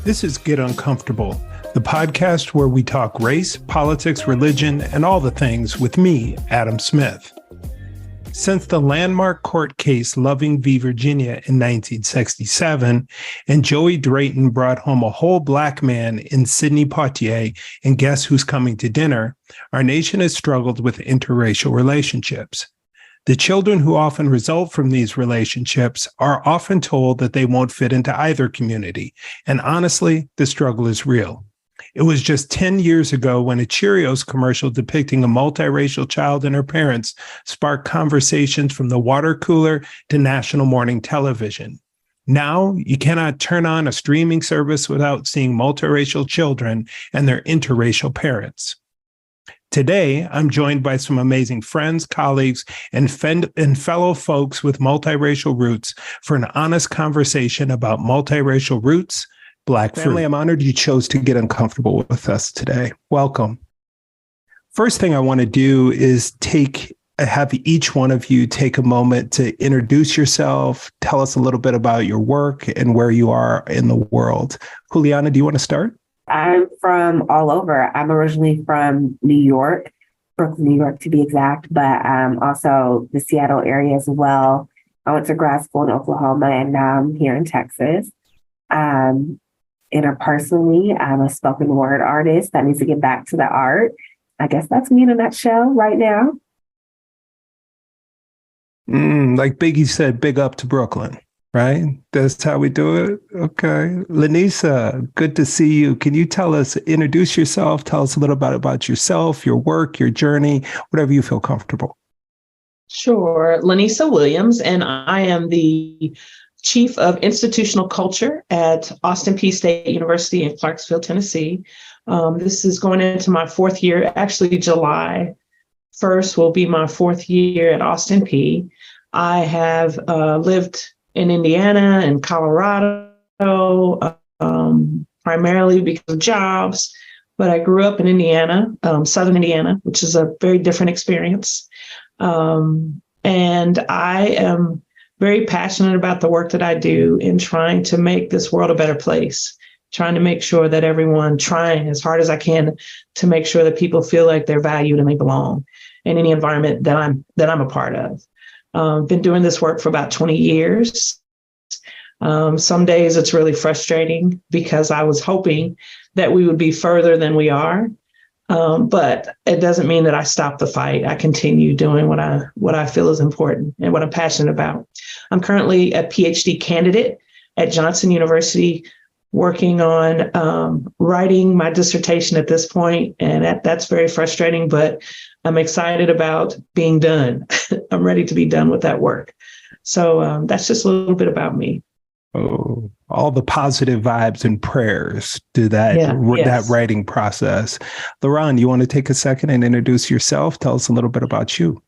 This is Get Uncomfortable, the podcast where we talk race, politics, religion, and all the things with me, Adam Smith. Since the landmark court case Loving v. Virginia in 1967, and Joey Drayton brought home a whole Black man in Sidney Poitier and Guess Who's Coming to Dinner, our nation has struggled with interracial relationships. The children who often result from these relationships are often told that they won't fit into either community. And honestly, the struggle is real. It was just 10 years ago when a Cheerios commercial depicting a multiracial child and her parents sparked conversations from the water cooler to national morning television. Now, you cannot turn on a streaming service without seeing multiracial children and their interracial parents. Today, I'm joined by some amazing friends, colleagues, and fellow folks with multiracial roots for an honest conversation about multiracial roots, Black family. I'm honored you chose to get uncomfortable with us today. Welcome. First thing I want to do is have each one of you take a moment to introduce yourself, tell us a little bit about your work and where you are in the world. Juliana, do you want to start? I'm from all over. I'm originally from New York, Brooklyn, New York to be exact, but also the Seattle area as well. I went to grad school in Oklahoma and now I'm here in Texas. Interpersonally, I'm a spoken word artist that needs to get back to the art. I guess that's me in a nutshell right now. Like Biggie said, big up to Brooklyn. Right? That's how we do it. Okay. LaNissa, good to see you. Can you introduce yourself, tell us a little bit about yourself, your work, your journey, whatever you feel comfortable. Sure. LaNissa Williams, and I am the Chief of Institutional Culture at Austin Peay State University in Clarksville, Tennessee. This is going into my fourth year. Actually, July 1st will be my fourth year at Austin Peay. I have lived in Indiana and Colorado, primarily because of jobs, but I grew up in Indiana, Southern Indiana, which is a very different experience. And I am very passionate about the work that I do in trying to make this world a better place, trying to make sure that everyone, trying as hard as I can to make sure that people feel like they're valued and they belong in any environment that I'm a part of. Been doing this work for about 20 years. Some days it's really frustrating because I was hoping that we would be further than we are. But it doesn't mean that I stop the fight. I continue doing what I feel is important and what I'm passionate about. I'm currently a PhD candidate at Johnson University, working on writing my dissertation at this point, and that's very frustrating, but I'm excited about being done. I'm ready to be done with that work. So that's just a little bit about me. Oh, all the positive vibes and prayers to that writing process. Leron, you want to take a second and introduce yourself? Tell us a little bit about you.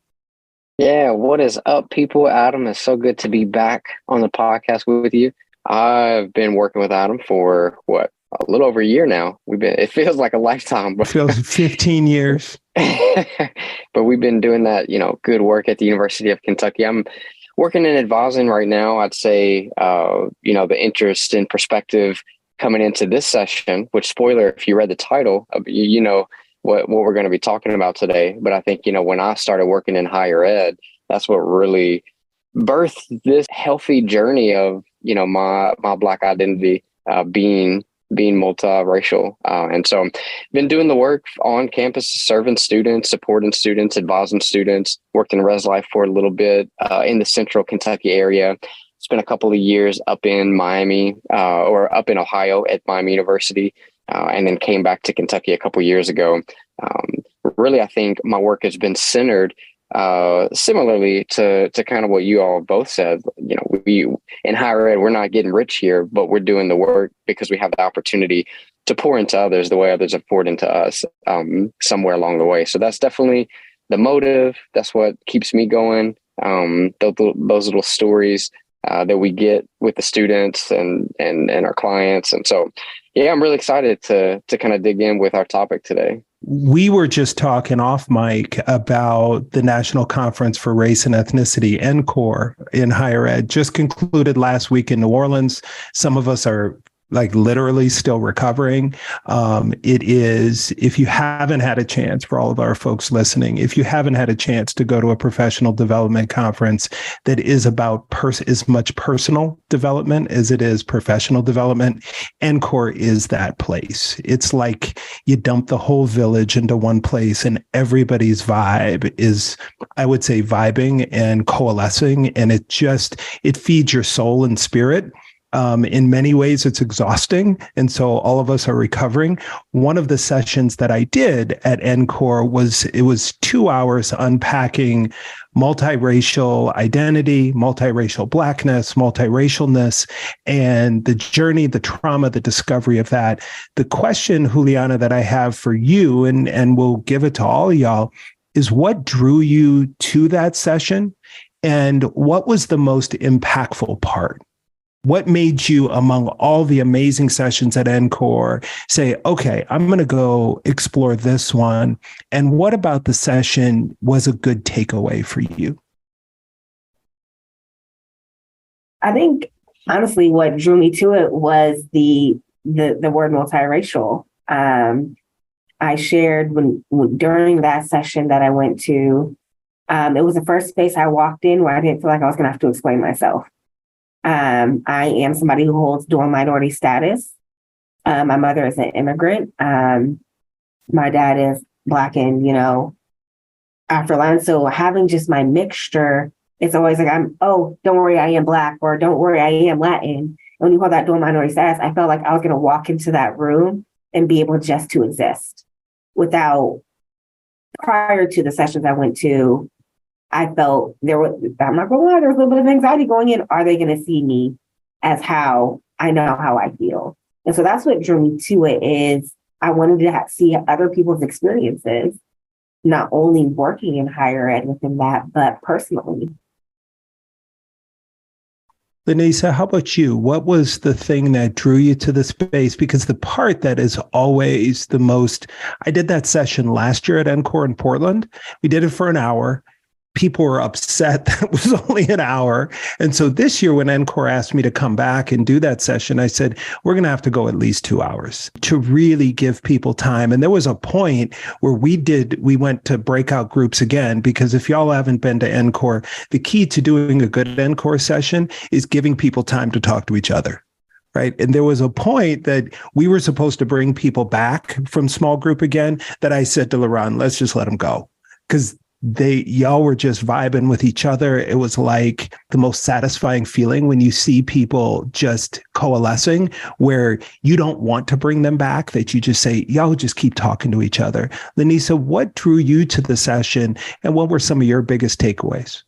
Yeah, what is up, people? Adam, it's so good to be back on the podcast with you. I've been working with Adam for a little over a year now. It feels like a lifetime, but it feels 15 years. But we've been doing that, good work at the University of Kentucky. I'm working in advising right now. I'd say, the interest and perspective coming into this session, which, spoiler, if you read the title, you know what we're going to be talking about today. But I think, when I started working in higher ed, that's what really birthed this healthy journey of, my Black identity being multiracial. And so I've been doing the work on campus, serving students, supporting students, advising students, worked in Res Life for a little bit in the central Kentucky area. Spent a couple of years up in Miami or up in Ohio at Miami University, and then came back to Kentucky a couple of years ago. Really, I think my work has been centered similarly to kind of what you all both said. We in higher ed, we're not getting rich here, but we're doing the work because we have the opportunity to pour into others the way others have poured into us somewhere along the way. So that's definitely the motive. That's what keeps me going. those little stories that we get with the students and our clients. And so, yeah, I'm really excited to kind of dig in with our topic today. We were just talking off mic about the National Conference for Race and Ethnicity, NCORE, in higher ed, just concluded last week in New Orleans. Some of us are like literally still recovering. It is, if you haven't had a chance, for all of our folks listening, if you haven't had a chance to go to a professional development conference that is about as much personal development as it is professional development, NCORE is that place. It's like you dump the whole village into one place and everybody's vibe is, I would say, vibing and coalescing. And it feeds your soul and spirit. In many ways, it's exhausting. And so all of us are recovering. One of the sessions that I did at NCORE was 2 hours unpacking multiracial identity, multiracial Blackness, multiracialness, and the journey, the trauma, the discovery of that. The question, Juliana, that I have for you, and we'll give it to all of y'all, is what drew you to that session? And what was the most impactful part? What made you, among all the amazing sessions at NCORE, say, okay, I'm going to go explore this one? And what about the session was a good takeaway for you? I think, honestly, what drew me to it was the word multiracial. I shared during that session that I went to, it was the first space I walked in where I didn't feel like I was going to have to explain myself. I am somebody who holds dual minority status. My mother is an immigrant. My dad is Black and, Afro-Latin. So having just my mixture, it's always like, don't worry, I am Black, or don't worry, I am Latin. And when you hold that dual minority status, I felt like I was going to walk into that room and be able just to exist prior to the sessions I went to, I felt I'm not going to lie, there was a little bit of anxiety going in. Are they going to see me as how I know how I feel? And so that's what drew me to it, is I wanted to see other people's experiences, not only working in higher ed within that, but personally. LaNissa, how about you? What was the thing that drew you to the space? Because the part that is always the most, I did that session last year at NCORE in Portland. We did it for an hour. People were upset that it was only an hour. And so this year when NCORE asked me to come back and do that session, I said, we're going to have to go at least 2 hours to really give people time. And there was a point where we went to breakout groups again, because if y'all haven't been to NCORE, the key to doing a good NCORE session is giving people time to talk to each other. Right. And there was a point that we were supposed to bring people back from small group again, that I said to Leron, let's just let them go. Because y'all were just vibing with each other. It was like the most satisfying feeling when you see people just coalescing, where you don't want to bring them back, that you just say, y'all just keep talking to each other. LaNissa, what drew you to the session, and what were some of your biggest takeaways?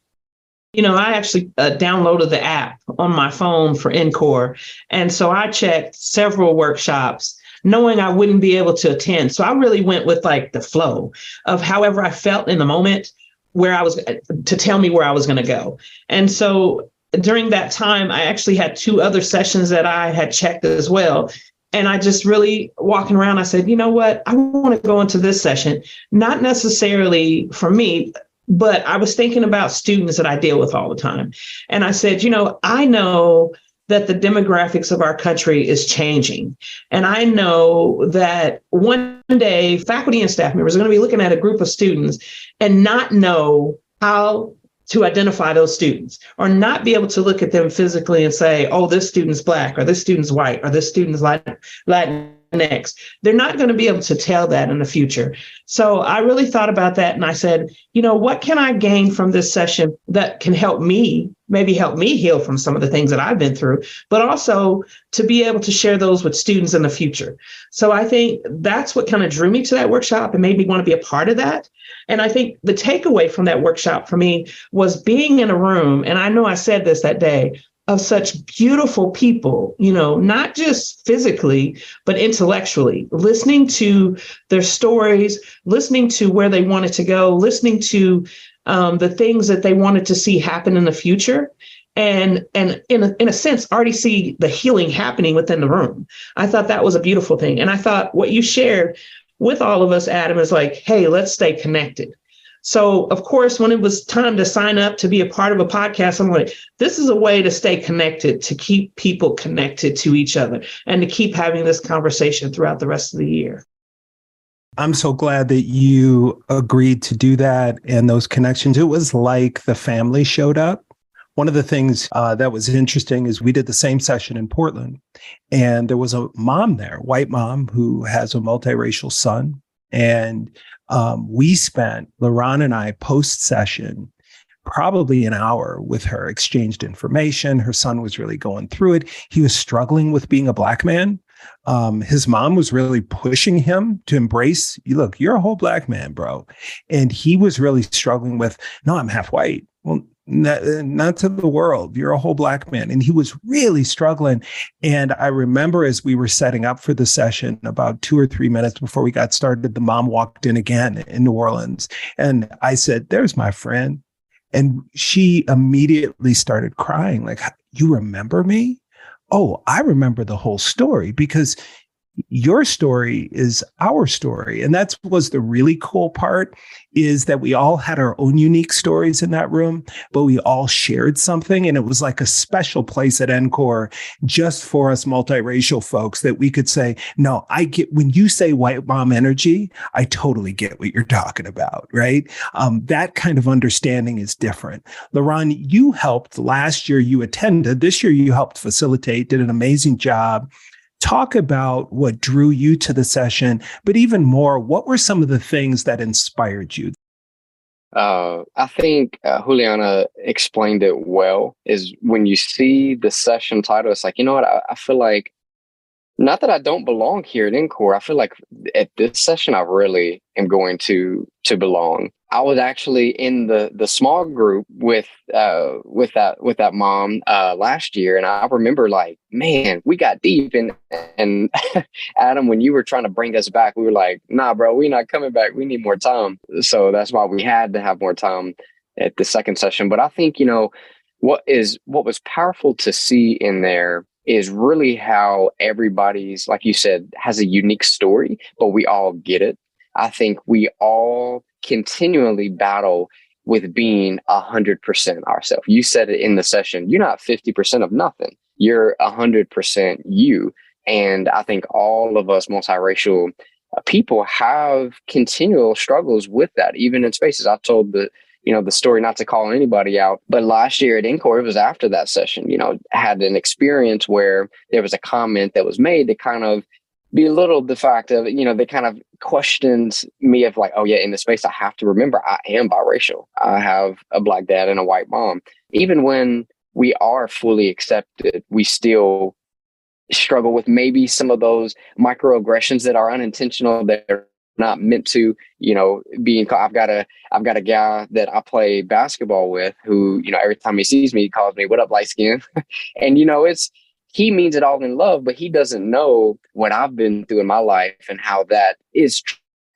I actually downloaded the app on my phone for NCORE. And so I checked several workshops, knowing I wouldn't be able to attend. So I really went with like the flow of however I felt in the moment, where I was to tell me where I was going to go. And so during that time, I actually had 2 other sessions that I had checked as well. And I just really walking around, I said, you know what, I want to go into this session, not necessarily for me, but I was thinking about students that I deal with all the time. And I said, I know that the demographics of our country is changing. And I know that one day faculty and staff members are going to be looking at a group of students and not know how to identify those students, or not be able to look at them physically and say, oh, this student's Black, or this student's white, or this student's Latinx. They're not going to be able to tell that in the future. So I really thought about that. And I said, what can I gain from this session that can maybe help me heal from some of the things that I've been through, but also to be able to share those with students in the future. So I think that's what kind of drew me to that workshop and made me want to be a part of that. And I think the takeaway from that workshop for me was being in a room, and I know I said this that day, of such beautiful people, not just physically, but intellectually, listening to their stories, listening to where they wanted to go, listening to the things that they wanted to see happen in the future. And in a sense, already see the healing happening within the room. I thought that was a beautiful thing. And I thought what you shared with all of us, Adam, is like, hey, let's stay connected. So, of course, when it was time to sign up to be a part of a podcast, I'm like, this is a way to stay connected, to keep people connected to each other, and to keep having this conversation throughout the rest of the year. I'm so glad that you agreed to do that and those connections. It was like the family showed up. One of the things that was interesting is we did the same session in Portland, and there was a mom there, white mom, who has a multiracial son. And we spent, Leron and I, post-session, probably an hour with her, exchanged information. Her son was really going through it. He was struggling with being a Black man. His mom was really pushing him to embrace, look, you're a whole Black man, bro. And he was really struggling with, no, I'm half white. Well, not to the world. You're a whole Black man. And he was really struggling. And I remember as we were setting up for the session, about 2 or 3 minutes before we got started, the mom walked in again in New Orleans. And I said, there's my friend. And she immediately started crying, like, you remember me? Oh, I remember the whole story, because your story is our story. And that was the really cool part, is that we all had our own unique stories in that room, but we all shared something. And it was like a special place at NCORE just for us multiracial folks, that we could say, no, I get, when you say white mom energy, I totally get what you're talking about, right? That kind of understanding is different. Leron, you helped last year, you attended. This year, you helped facilitate, did an amazing job. Talk about what drew you to the session, but even more, what were some of the things that inspired you? I think Juliana explained it well, is when you see the session title, it's like, you know what, I feel like, not that I don't belong here at NCORE, I feel like at this session, I really am going to belong. I was actually in the small group with that mom last year, and I remember, like, man, we got deep. And Adam, when you were trying to bring us back, we were like, nah, bro, we're not coming back. We need more time. So that's why we had to have more time at the second session. But I think, you know, what was powerful to see in there is really how everybody's, like you said, has a unique story, but we all get it. I think we all continually battle with being 100% ourselves. You said it in the session, you're not 50% of nothing. You're 100% you. And I think all of us multiracial people have continual struggles with that, even in spaces. I've told the story, not to call anybody out, but last year at NCORE, it was after that session, I had an experience where there was a comment that was made that kind of belittled the fact of, they kind of questioned me of like, oh yeah, in the space, I have to remember I am biracial. I have a Black dad and a white mom. Even when we are fully accepted, we still struggle with maybe some of those microaggressions that are unintentional, that are not meant to, being. I've got a guy that I play basketball with who, every time he sees me, he calls me, "What up, light skin?" And he means it all in love, but he doesn't know what I've been through in my life and how that is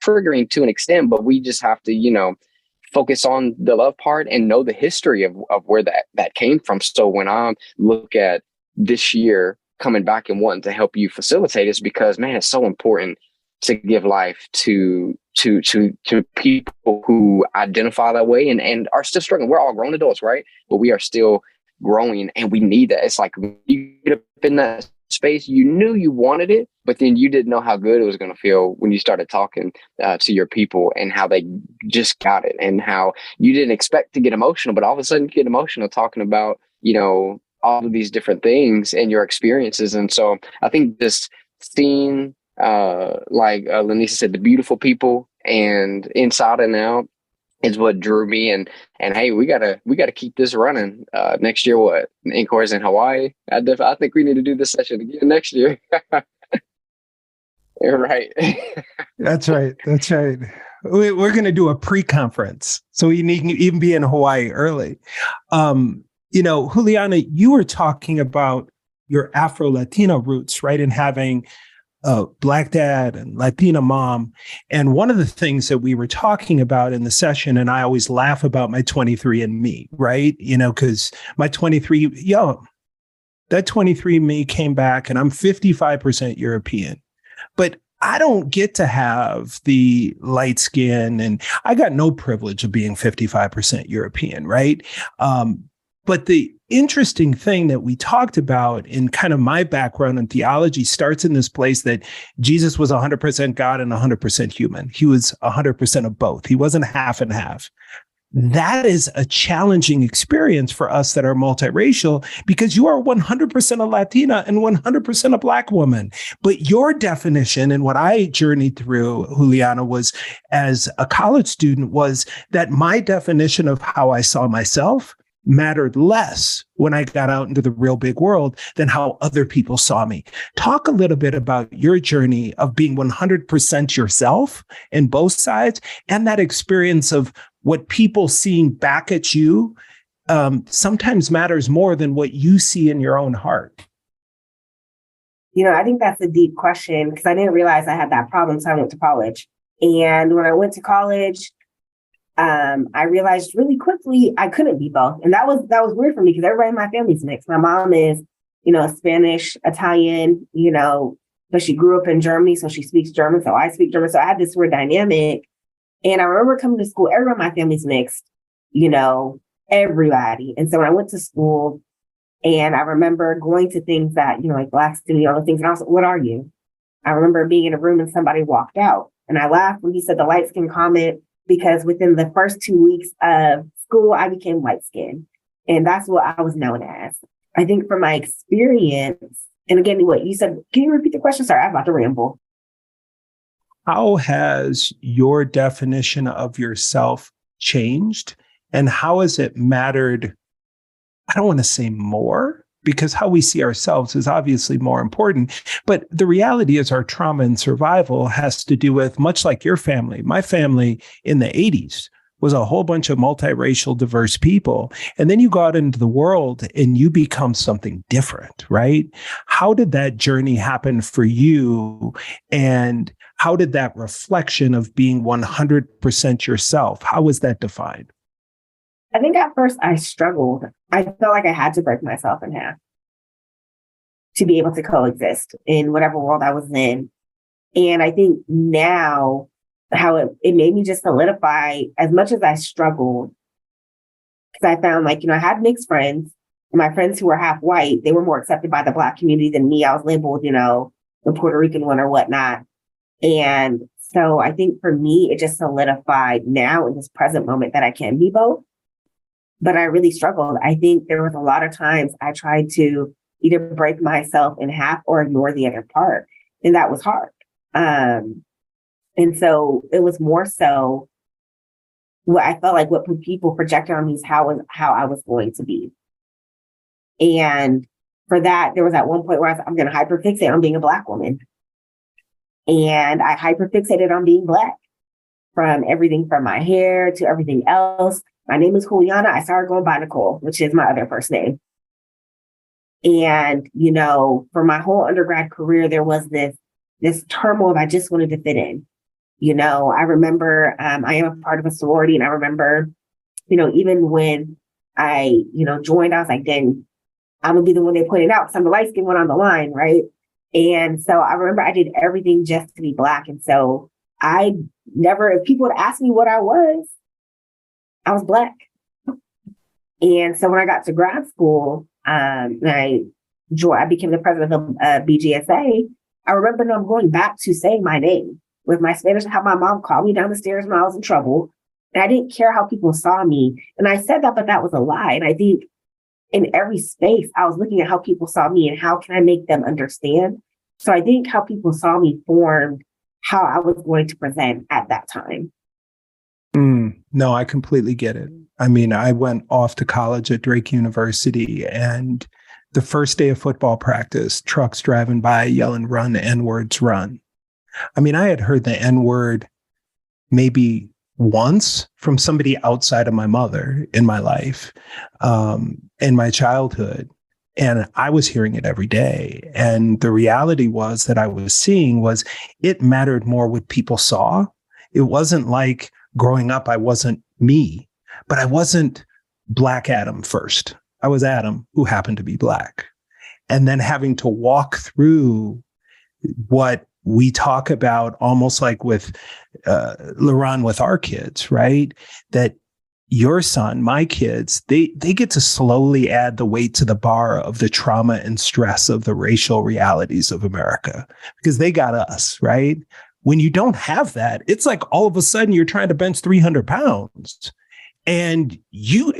triggering to an extent. But we just have to, focus on the love part and know the history of where that came from. So when I look at this year coming back and wanting to help you facilitate, it's because, man, it's so important to give life to people who identify that way and are still struggling. We're all grown adults, right? But we are still growing, and we need that. It's like you get up in that space, you knew you wanted it, but then you didn't know how good it was going to feel when you started talking to your people and how they just got it, and how you didn't expect to get emotional, but all of a sudden you get emotional talking about, all of these different things and your experiences. And so I think this seeing, like LaNissa said, the beautiful people and inside and out is what drew me. And hey, we gotta keep this running. Next year, what? NCORE's in Hawaii. I think we need to do this session again next year. You're right. That's right. We're going to do a pre-conference, so we need to even be in Hawaii early. Juliana, you were talking about your Afro-Latina roots, right? And having a Black dad and Latina mom. And one of the things that we were talking about in the session, and I always laugh about my 23andMe, right? Because my that 23andMe came back and I'm 55% European. But I don't get to have the light skin, and I got no privilege of being 55% European, right? But the interesting thing that we talked about in kind of my background in theology starts in this place that Jesus was 100% God and 100% human. He was 100% of both. He wasn't half and half. That is a challenging experience for us that are multiracial, because you are 100% a Latina and 100% a Black woman. But your definition, and what I journeyed through, Juliana, was as a college student, was that my definition of how I saw myself mattered less when I got out into the real big world than how other people saw me. Talk a little bit about your journey of being 100% yourself in both sides, and that experience of what people seeing back at you sometimes matters more than what you see in your own heart. I think that's a deep question, because I didn't realize I had that problem, so I went to college. And when I went to college, I realized really quickly I couldn't be both. And that was weird for me, because everybody in my family's mixed. My mom is, Spanish, Italian, but she grew up in Germany, so she speaks German. So I speak German. So I had this weird dynamic. And I remember coming to school, everyone in my family's mixed, everybody. And so when I went to school, and I remember going to things that, like Black Studio, all the things, and I was like, what are you? I remember being in a room and somebody walked out, and I laughed when he said the light skin comment, because within the first 2 weeks of school, I became light skinned. And that's what I was known as. I think from my experience, and again, what you said, can you repeat the question? Sorry, I'm about to ramble. How has your definition of yourself changed? And how has it mattered? I don't want to say more, because how we see ourselves is obviously more important. But the reality is our trauma and survival has to do with, much like your family. My family in the 80s was a whole bunch of multiracial, diverse people. And then you go out into the world and you become something different, right? How did that journey happen for you? And how did that reflection of being 100% yourself, how was that defined? I think at first I struggled. I felt like I had to break myself in half to be able to coexist in whatever world I was in. And I think now how it made me just solidify, as much as I struggled, because I found I had mixed friends, and my friends who were half white, they were more accepted by the Black community than me. I was labeled, the Puerto Rican one or whatnot. And so I think for me, it just solidified now in this present moment that I can be both. But I really struggled. I think there was a lot of times I tried to either break myself in half or ignore the other part. And that was hard. And so it was more so what I felt like what people projected on me is how I was going to be. And for that, there was at one point where I was, I'm going to hyperfixate on being a Black woman. And I hyperfixated on being Black, from everything from my hair to everything else. My name is Juliana. I started going by Nicole, which is my other first name. And, for my whole undergrad career, there was this turmoil of I just wanted to fit in. I remember I am a part of a sorority, and I remember, even when I, joined, I was like, dang, I'm gonna be the one they pointed out because I'm the light skinned one on the line, right? And so I remember I did everything just to be Black. And so I never, if people would ask me what I was Black. And so when I got to grad school, I became the president of BGSA. I remember I'm going back to saying my name with my Spanish, how my mom called me down the stairs when I was in trouble. And I didn't care how people saw me. And I said that, but that was a lie. And I think in every space, I was looking at how people saw me and how can I make them understand. So I think how people saw me formed how I was going to present at that time. No, I completely get it. I mean, I went off to college at Drake University, and the first day of football practice, trucks driving by yelling, "Run, N-words, run." I mean, I had heard the N-word maybe once from somebody outside of my mother in my life, in my childhood. And I was hearing it every day. And the reality was that I was seeing was it mattered more what people saw. It wasn't like growing up, I wasn't me, but I wasn't Black Adam first. I was Adam who happened to be Black. And then having to walk through what we talk about almost like with Leron with our kids, right? That your son, my kids, they get to slowly add the weight to the bar of the trauma and stress of the racial realities of America because they got us, right? When you don't have that, it's like all of a sudden you're trying to bench 300 pounds and you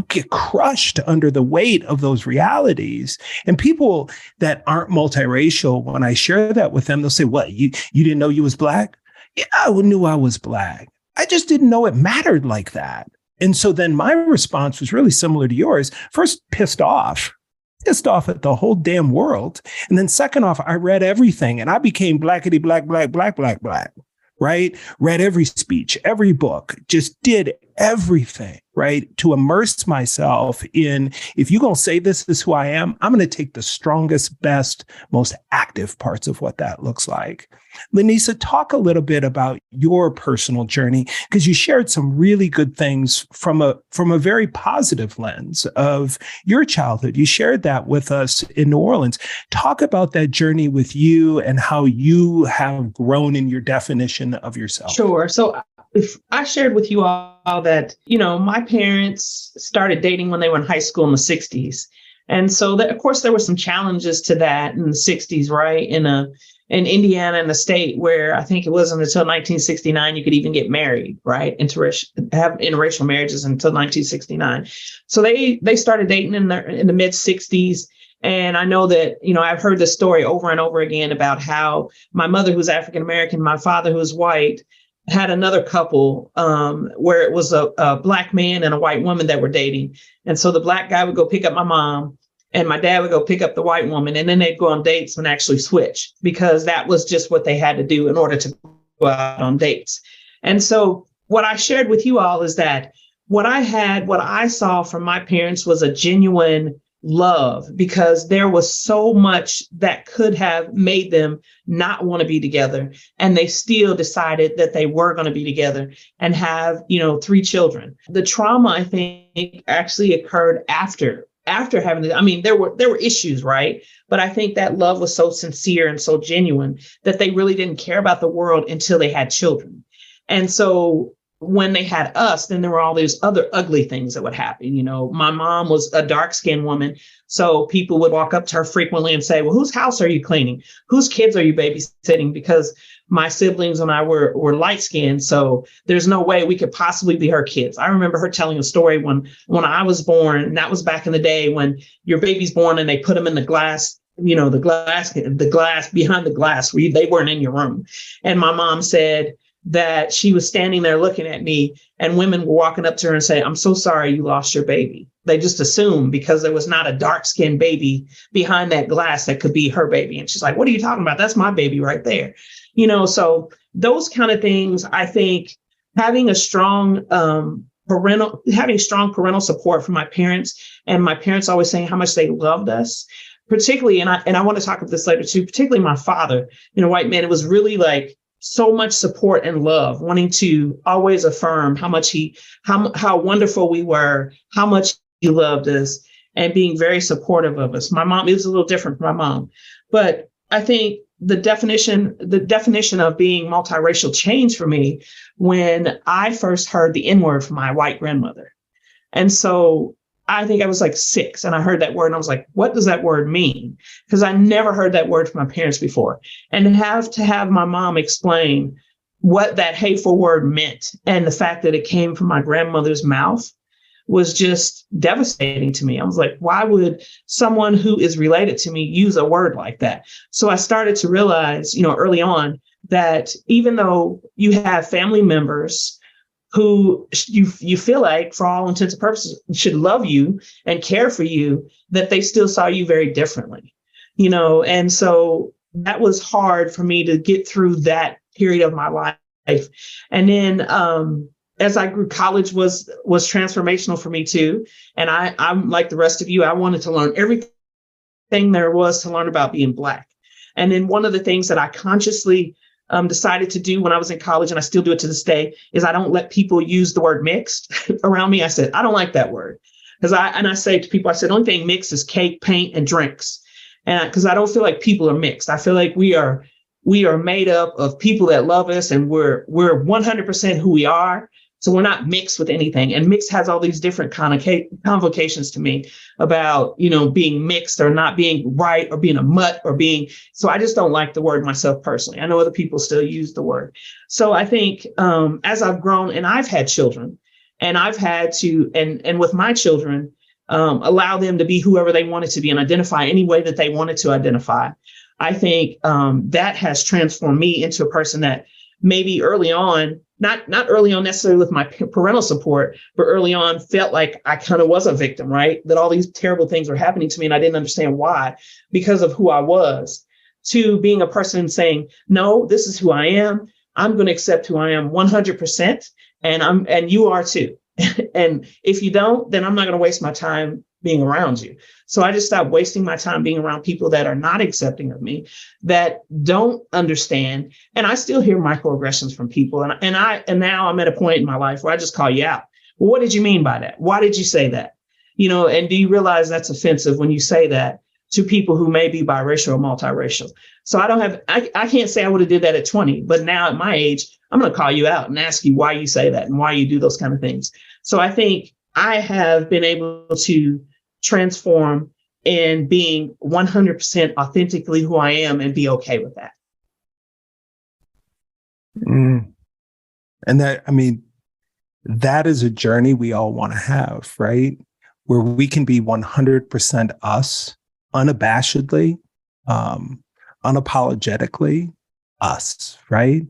get crushed under the weight of those realities. And people that aren't multiracial, when I share that with them, they'll say, what, you didn't know you was Black? Yeah, I knew I was Black. I just didn't know it mattered like that. And so then my response was really similar to yours. First, pissed off at the whole damn world. And then second off, I read everything and I became blackety black, right? Read every speech, every book, just did everything, right? To immerse myself in, if you're going to say this is who I am, I'm going to take the strongest, best, most active parts of what that looks like. LaNissa, talk a little bit about your personal journey, because you shared some really good things from a very positive lens of your childhood. You shared that with us in New Orleans. Talk about that journey with you and how you have grown in your definition of yourself. Sure. So if I shared with you all that, my parents started dating when they were in high school in the 60s. And so, of course, there were some challenges to that in the 60s, right? In Indiana, in the state where I think it wasn't until 1969 you could even get married, right? Have interracial marriages until 1969. So they started dating in the mid 60s. And I know that, I've heard this story over and over again about how my mother, who's African American, my father, who's white, had another couple where it was a Black man and a white woman that were dating. And so the Black guy would go pick up my mom and my dad would go pick up the white woman, and then they'd go on dates and actually switch because that was just what they had to do in order to go out on dates. And so what I shared with you all is that what I saw from my parents was a genuine love, because there was so much that could have made them not want to be together. And they still decided that they were going to be together and have, 3 children. The trauma, I think, actually occurred after having there were issues, right? But I think that love was so sincere and so genuine that they really didn't care about the world until they had children. And so when they had us, then there were all these other ugly things that would happen. My mom was a dark-skinned woman. So people would walk up to her frequently and say, well, whose house are you cleaning? Whose kids are you babysitting? Because my siblings and I were light-skinned. So there's no way we could possibly be her kids. I remember her telling a story when I was born, and that was back in the day when your baby's born and they put them in the glass, the glass behind the glass where they weren't in your room. And my mom said that she was standing there looking at me and women were walking up to her and saying, I'm so sorry you lost your baby. They just assumed because there was not a dark-skinned baby behind that glass that could be her baby. And she's like, what are you talking about? That's my baby right there. So those kind of things, I think having strong parental support from my parents, and my parents always saying how much they loved us, particularly, and I want to talk about this later too, particularly my father, white man, it was really like so much support and love, wanting to always affirm how wonderful we were, how much he loved us, and being very supportive of us. My mom, it was a little different from my mom, but I think the definition of being multiracial changed for me when I first heard the N-word from my white grandmother. And so I think I was like 6 and I heard that word and I was like, what does that word mean? Because I never heard that word from my parents before. And to have my mom explain what that hateful word meant and the fact that it came from my grandmother's mouth was just devastating to me. I was like, why would someone who is related to me use a word like that? So I started to realize, early on that even though you have family members who you feel like, for all intents and purposes, should love you and care for you, that they still saw you very differently, and so that was hard for me to get through that period of my life. And then as I grew, college was transformational for me too. And I'm like the rest of you, I wanted to learn everything thing there was to learn about being Black. And then one of the things that I consciously decided to do when I was in college, and I still do it to this day, is I don't let people use the word mixed around me. I said, I don't like that word. I say to people, I said, the only thing mixed is cake, paint, and drinks. And because I don't feel like people are mixed. I feel like we are made up of people that love us, and we're 100% who we are. So we're not mixed with anything. And mixed has all these different convocations to me about, being mixed or not being right or being a mutt or being. So I just don't like the word myself personally. I know other people still use the word. So I think as I've grown and I've had children, and I've had to, and with my children, allow them to be whoever they wanted to be and identify any way that they wanted to identify. I think that has transformed me into a person that maybe early on, not early on necessarily with my parental support, but early on felt like I kind of was a victim, right? That all these terrible things were happening to me and I didn't understand why, because of who I was, to being a person saying, no, this is who I am. I'm going to accept who I am 100%. And you are too. And if you don't, then I'm not going to waste my time being around you. So I just stopped wasting my time being around people that are not accepting of me, that don't understand. And I still hear microaggressions from people. And now I'm at a point in my life where I just call you out. Well, what did you mean by that? Why did you say that? And do you realize that's offensive when you say that to people who may be biracial or multiracial? So I can't say I would have did that at 20, but now at my age, I'm going to call you out and ask you why you say that and why you do those kind of things. So I think I have been able to transform in being 100% authentically who I am and be okay with that. And that is a journey we all want to have, right? Where we can be 100% us, unabashedly, unapologetically us, right?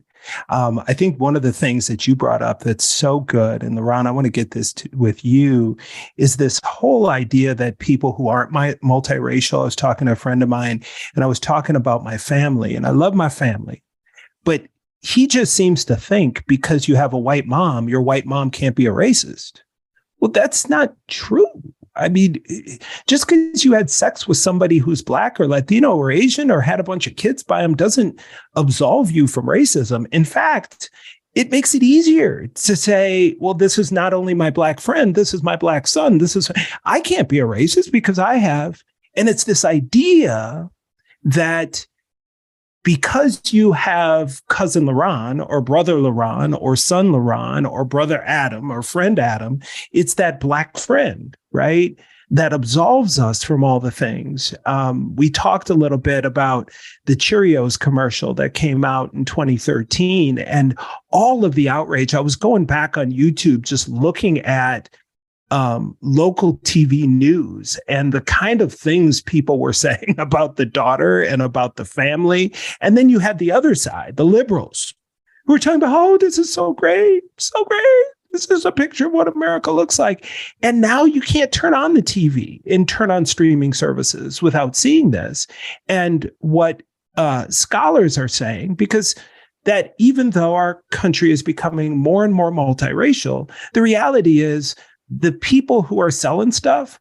I think one of the things that you brought up that's so good, and Leron, I want to get this with you, is this whole idea that people who aren't multiracial, I was talking to a friend of mine, and I was talking about my family, and I love my family, but he just seems to think because you have a white mom, your white mom can't be a racist. Well, that's not true. I mean, just because you had sex with somebody who's Black or Latino or Asian or had a bunch of kids by them doesn't absolve you from racism. In fact, it makes it easier to say, well, this is not only my Black friend, this is my Black son. I can't be a racist because I have. And it's this idea that because you have cousin Leron or brother Leron or son Leron or brother Adam or friend Adam, it's that Black friend, right, that absolves us from all the things. We talked a little bit about the Cheerios commercial that came out in 2013 and all of the outrage. I was going back on YouTube just looking at local TV news and the kind of things people were saying about the daughter and about the family. And then you had the other side, the liberals, who were talking about, oh, this is so great, so great. This is a picture of what America looks like. And now you can't turn on the TV and turn on streaming services without seeing this. And what scholars are saying, because that even though our country is becoming more and more multiracial, the reality is the people who are selling stuff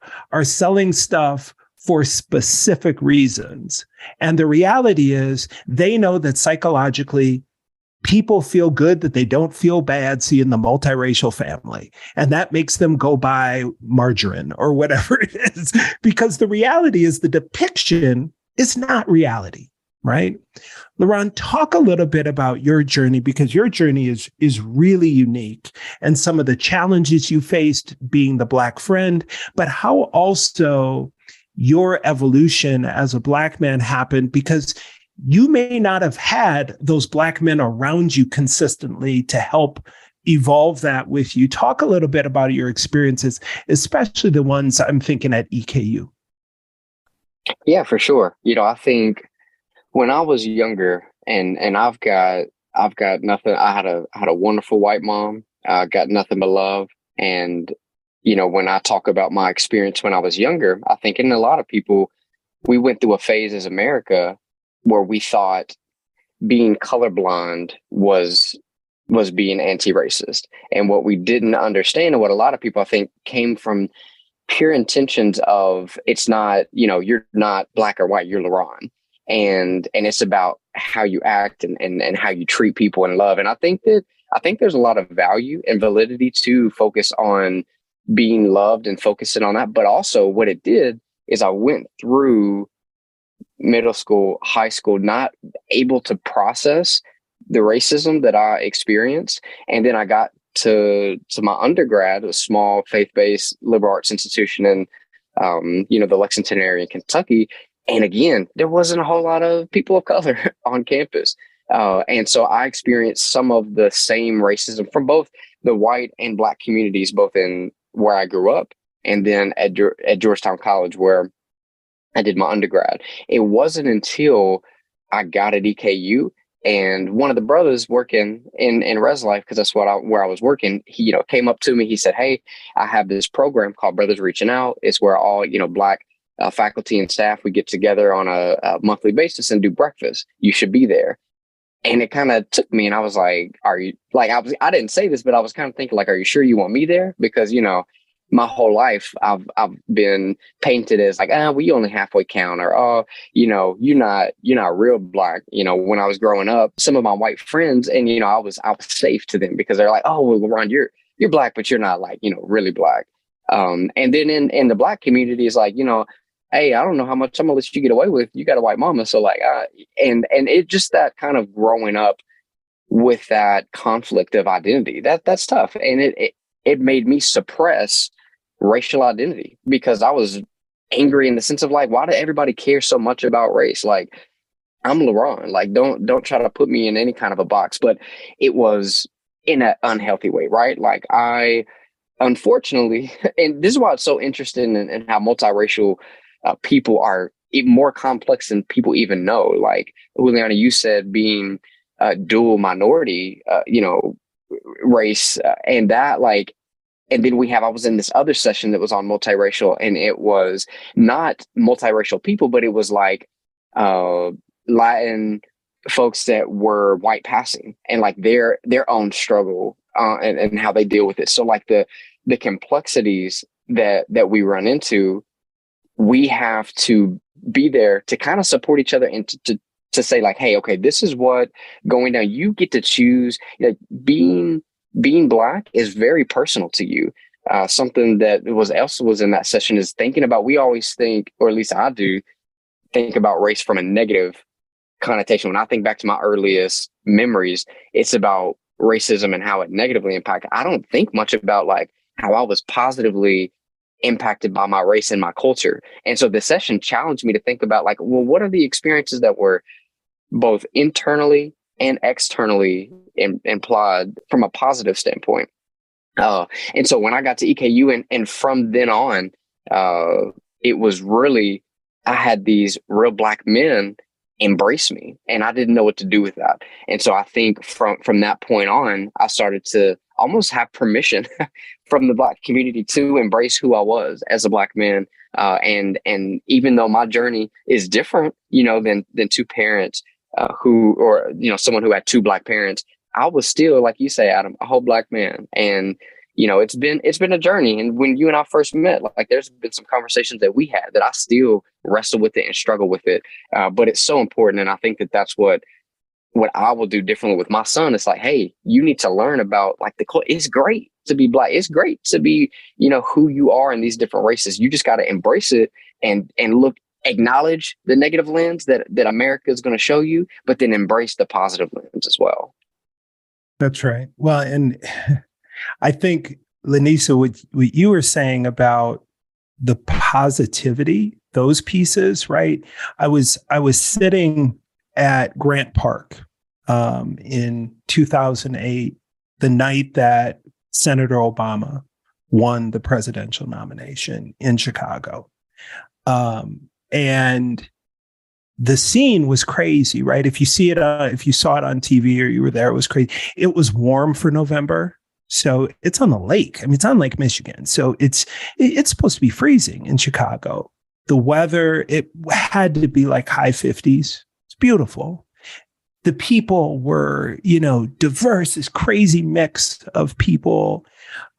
for specific reasons. And the reality is they know that psychologically people feel good that they don't feel bad seeing the multiracial family. And that makes them go buy margarine or whatever it is, because the reality is the depiction is not reality, right? Leron, talk a little bit about your journey, because your journey is really unique and some of the challenges you faced being the Black friend, but how also your evolution as a Black man happened, because you may not have had those Black men around you consistently to help evolve that with you. Talk a little bit about your experiences, especially the ones I'm thinking at EKU. Yeah, for sure. I think when I was younger, and I've got nothing. I had a wonderful white mom. I got nothing but love. And when I talk about my experience when I was younger, I think in a lot of people, we went through a phase as America where we thought being colorblind was being anti-racist. And what we didn't understand, and what a lot of people I think came from pure intentions of, it's not, you're not black or white, you're Leron. And it's about how you act and how you treat people in love. And I think there's a lot of value and validity to focus on being loved and focusing on that. But also what it did is I went through middle school, high school, not able to process the racism that I experienced. And then I got to my undergrad, a small faith-based liberal arts institution in, the Lexington area in Kentucky. And again, there wasn't a whole lot of people of color on campus. And so I experienced some of the same racism from both the white and black communities, both in where I grew up and then at Georgetown College, where I did my undergrad. It wasn't until I got at EKU, and one of the brothers working in Res Life, because that's where I was working, he came up to me. He said, "Hey, I have this program called Brothers Reaching Out. It's where all black faculty and staff, we get together on a monthly basis and do breakfast. You should be there." And it kind of took me, and I was like, "Are you like?" I didn't say this, but I was kind of thinking like, "Are you sure you want me there?" Because my whole life I've been painted as like, well, you only halfway count, or you're not real black. When I was growing up, some of my white friends, and I was safe to them because they're like, "Oh, well, Ron, you're black, but you're not like really black." And then in the black community, it's like, "Hey, I don't know how much I'm gonna let you get away with. You got a white mama." So like, and it just that kind of growing up with that conflict of identity, that's tough. And it made me suppress racial identity because I was angry in the sense of like, why did everybody care so much about race? Like, I'm Leron. Like, don't try to put me in any kind of a box. But it was in an unhealthy way, right? Like I, unfortunately, and this is why it's so interesting in how multiracial people are even more complex than people even know. Like Juliana, you said being dual minority, race, and that like, and then I was in this other session that was on multiracial, and it was not multiracial people, but it was like Latin folks that were white passing and like their own struggle and how they deal with it. So like the complexities that we run into, we have to be there to kind of support each other and to say like, "Hey, okay, this is what going down. You get to choose." Like being black is very personal to you. Something that was in that session is thinking about, we always think, or at least I do, think about race from a negative connotation. When I think back to my earliest memories, it's about racism and how it negatively impacted. I don't think much about like how I was positively impacted by my race and my culture. And so the session challenged me to think about like, well, what are the experiences that were both internally and externally implied from a positive standpoint. And so when I got to EKU and from then on, it was really, I had these real black men embrace me and I didn't know what to do with that. And so I think from that point on, I started to almost have permission from the black community to embrace who I was as a black man. And even though my journey is different, than two parents, someone who had two black parents, I was still, like you say, Adam, a whole black man. And, it's been a journey. And when you and I first met, like there's been some conversations that we had that I still wrestle with it and struggle with it. But it's so important. And I think that that's what I will do differently with my son. It's like, hey, you need to learn about like it's great to be black. It's great to be, who you are in these different races. You just got to embrace it and acknowledge the negative lens that America is going to show you, but then embrace the positive lens as well. That's right. Well, and I think, LaNissa, what you were saying about the positivity, those pieces, right? I was sitting at Grant Park in 2008, the night that Senator Obama won the presidential nomination in Chicago. And the scene was crazy, right? If you saw it on TV or you were there, it was crazy. It was warm for November. So it's on the lake. I mean, it's on Lake Michigan. So it's supposed to be freezing in Chicago. The weather, it had to be like high 50s. It's beautiful. The people were, diverse, this crazy mix of people.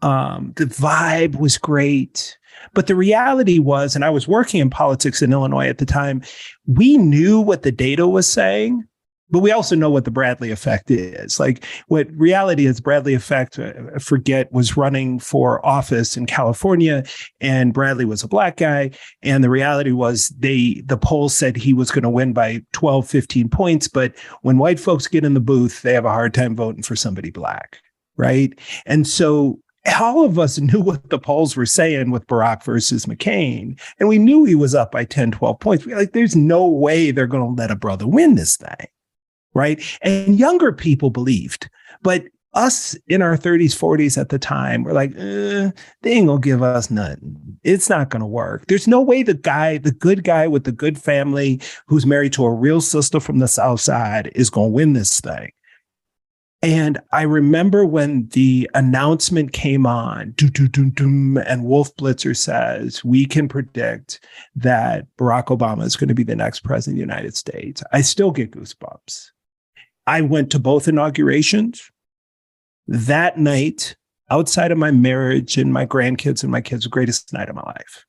The vibe was great. But the reality was, and I was working in politics in Illinois at the time, we knew what the data was saying, but we also know what the Bradley effect is. Like what reality is, Bradley effect, I forget, was running for office in California, and Bradley was a black guy. And the reality was the polls said he was going to win by 12, 15 points. But when white folks get in the booth, they have a hard time voting for somebody black, right? And so all of us knew what the polls were saying with Barack versus McCain. And we knew he was up by 10, 12 points. We were like, there's no way they're going to let a brother win this thing. Right. And younger people believed, but us in our 30s, 40s at the time, we're like, they ain't gonna give us nothing. It's not gonna work. There's no way the good guy with the good family who's married to a real sister from the South Side is gonna win this thing. And I remember when the announcement came on, and Wolf Blitzer says, we can predict that Barack Obama is going to be the next president of the United States. I still get goosebumps. I went to both inaugurations. That night, outside of my marriage and my grandkids and my kids, the greatest night of my life.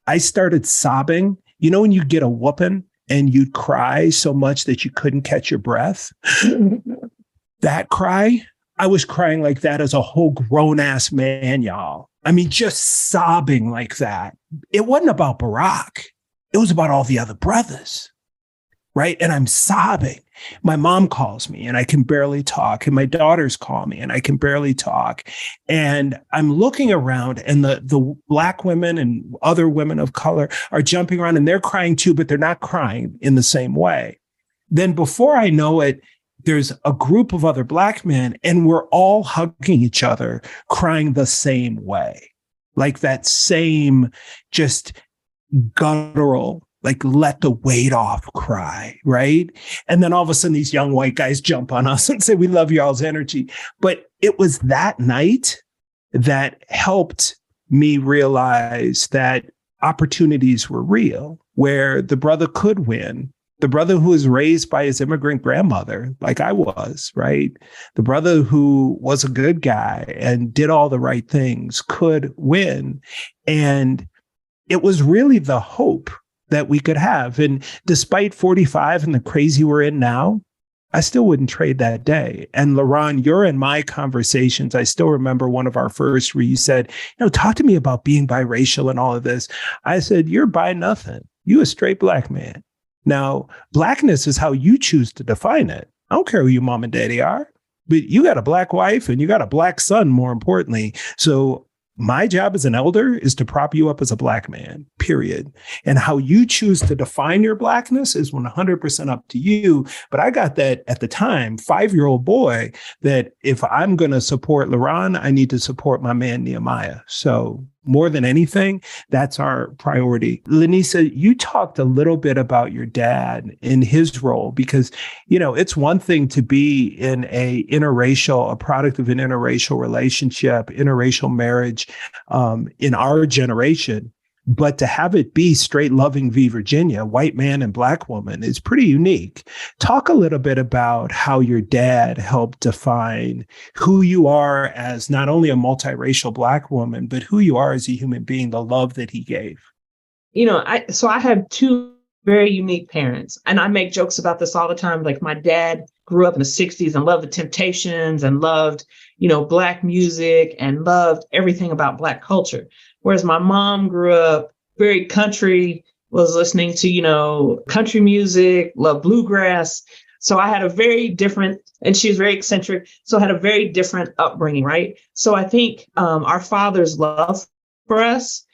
I started sobbing. You know, when you get a whooping and you'd cry so much that you couldn't catch your breath? That cry, I was crying like that as a whole grown-ass man, y'all. I mean, just sobbing like that. It wasn't about Barack. It was about all the other brothers. Right. And I'm sobbing. My mom calls me and I can barely talk. And my daughters call me and I can barely talk. And I'm looking around and the Black women and other women of color are jumping around and they're crying too, but they're not crying in the same way. Then before I know it, there's a group of other Black men and we're all hugging each other, crying the same way. Like that same just guttural, like let the weight off cry, right? And then all of a sudden these young white guys jump on us and say, we love y'all's energy. But it was that night that helped me realize that opportunities were real, where the brother could win. The brother who was raised by his immigrant grandmother, like I was, right? The brother who was a good guy and did all the right things could win. And it was really the hope that we could have. And despite 45 and the crazy we're in now, I still wouldn't trade that day. And Leron, you're in my conversations. I still remember one of our first where you said, talk to me about being biracial and all of this. I said, you're bi nothing. You a straight Black man. Now, Blackness is how you choose to define it. I don't care who your mom and daddy are, but you got a Black wife and you got a Black son, more importantly. So my job as an elder is to prop you up as a Black man, period. And how you choose to define your Blackness is 100% up to you. But I got that at the time, 5-year-old boy, that if I'm going to support Leron, I need to support my man, Nehemiah. So more than anything, that's our priority. LaNissa, you talked a little bit about your dad in his role, because, it's one thing to be in a product of an interracial relationship, interracial marriage in our generation. But to have it be straight loving v. Virginia, white man and Black woman, is pretty unique. Talk a little bit about how your dad helped define who you are as not only a multiracial Black woman, but who you are as a human being, the love that he gave. I have two very unique parents, and I make jokes about this all the time. Like my dad grew up in the 60s and loved the Temptations and loved, Black music and loved everything about Black culture. Whereas my mom grew up very country, was listening to, country music, loved bluegrass. So I had a very different, and she was very eccentric. So I had a very different upbringing, right? So I think our father's love for us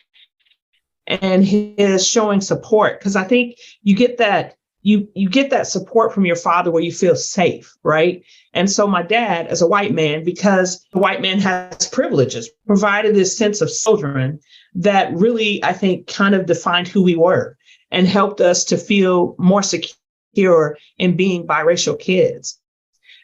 and his showing support, because I think you get that, you get that support from your father where you feel safe, right? And so my dad, as a white man, because the white man has privileges, provided this sense of children that really, I think, kind of defined who we were and helped us to feel more secure in being biracial kids.